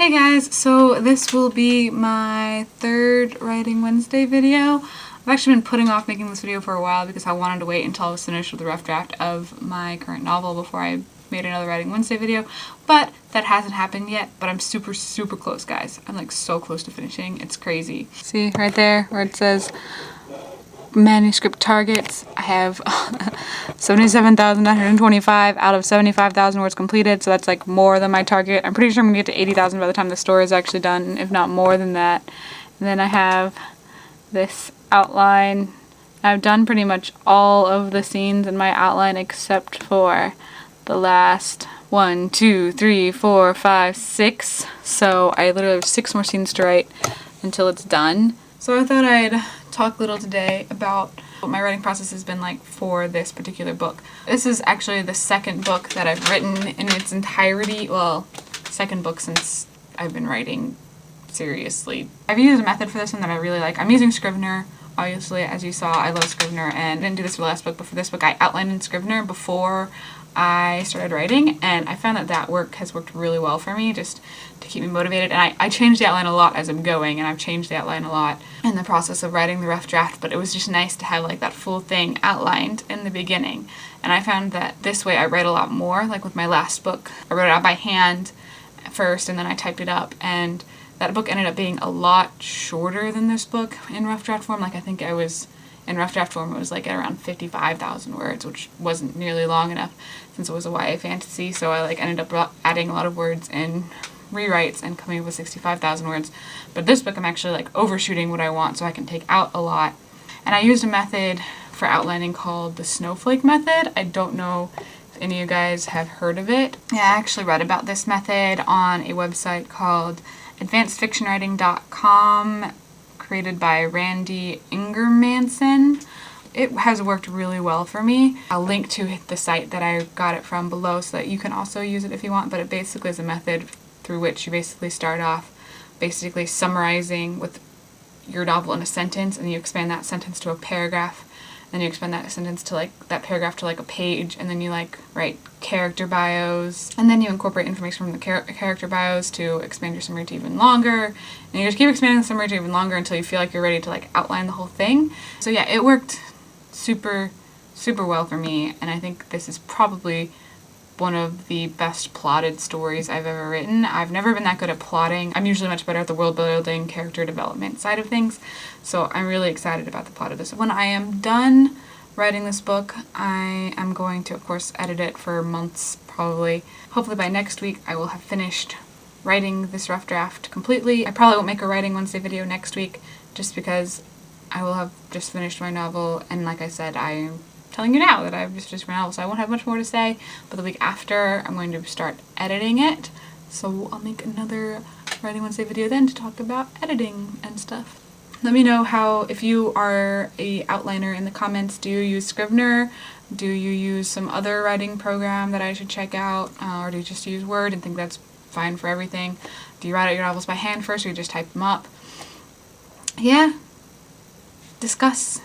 Hey guys, so this will be my third Writing Wednesday video. I've actually been putting off making this video for a while because I wanted to wait until I was finished with the rough draft of my current novel before I made another Writing Wednesday video, but that hasn't happened yet, but I'm super close, guys. I'm like so close to finishing. It's crazy. See right there where it says manuscript targets? I have 77,925 out of 75,000 words completed, so that's like more than my target. I'm pretty sure I'm gonna get to 80,000 by the time the story is actually done, if not more than that. And then I have this outline. I've done pretty much all of the scenes in my outline except for the last 1, 2, 3, 4, 5, 6. So I literally have 6 more scenes to write until it's done. So I thought I'd talk a little today about what my writing process has been like for this particular book. This is actually the second book that I've written in its entirety. Well, second book since I've been writing seriously. I've used a method for this one that I really like. I'm using Scrivener. Obviously, as you saw, I love Scrivener, and I didn't do this for the last book, but for this book I outlined in Scrivener before I started writing, and I found that that work has worked really well for me, just to keep me motivated. And I changed the outline a lot as I'm going, and I've changed the outline a lot in the process of writing the rough draft, but it was just nice to have like that full thing outlined in the beginning. And I found that this way I write a lot more. Like with my last book, I wrote it out by hand first, and then I typed it up, and that book ended up being a lot shorter than this book in rough draft form. Like I think I was, in rough draft form, it was like at around 55,000 words, which wasn't nearly long enough since it was a YA fantasy, so I like ended up adding a lot of words in rewrites and coming up with 65,000 words. But this book I'm actually like overshooting what I want, so I can take out a lot. And I used a method for outlining called the snowflake method. I don't know if any of you guys have heard of it. Yeah, I actually read about this method on a website called advancedfictionwriting.com, created by Randy Ingermanson. It has worked really well for me. I'll link to the site that I got it from below so that you can also use it if you want, but it basically is a method through which you basically start off basically summarizing with your novel in a sentence, and you expand that sentence to a paragraph, then you expand that sentence to like that paragraph to like a page, and then you like write character bios, and then you incorporate information from the character bios to expand your summary to even longer, and you just keep expanding the summary to even longer until you feel like you're ready to like outline the whole thing. So yeah, it worked super well for me, and I think this is probably one of the best plotted stories I've ever written. I've never been that good at plotting. I'm usually much better at the world building, character development side of things, so I'm really excited about the plot of this. When I am done writing this book, I am going to, of course, edit it for months, probably. Hopefully by next week I will have finished writing this rough draft completely. I probably won't make a Writing Wednesday video next week, just because I will have just finished my novel, and like I said, I'm telling you now that I've just finished my novel, so I won't have much more to say, but the week after I'm going to start editing it, so I'll make another Writing Wednesday video then to talk about editing and stuff. Let me know how, if you are a outliner in the comments, do you use Scrivener? Do you use some other writing program that I should check out? Or do you just use Word and think that's fine for everything? Do you write out your novels by hand first, or you just type them up? Yeah, discuss.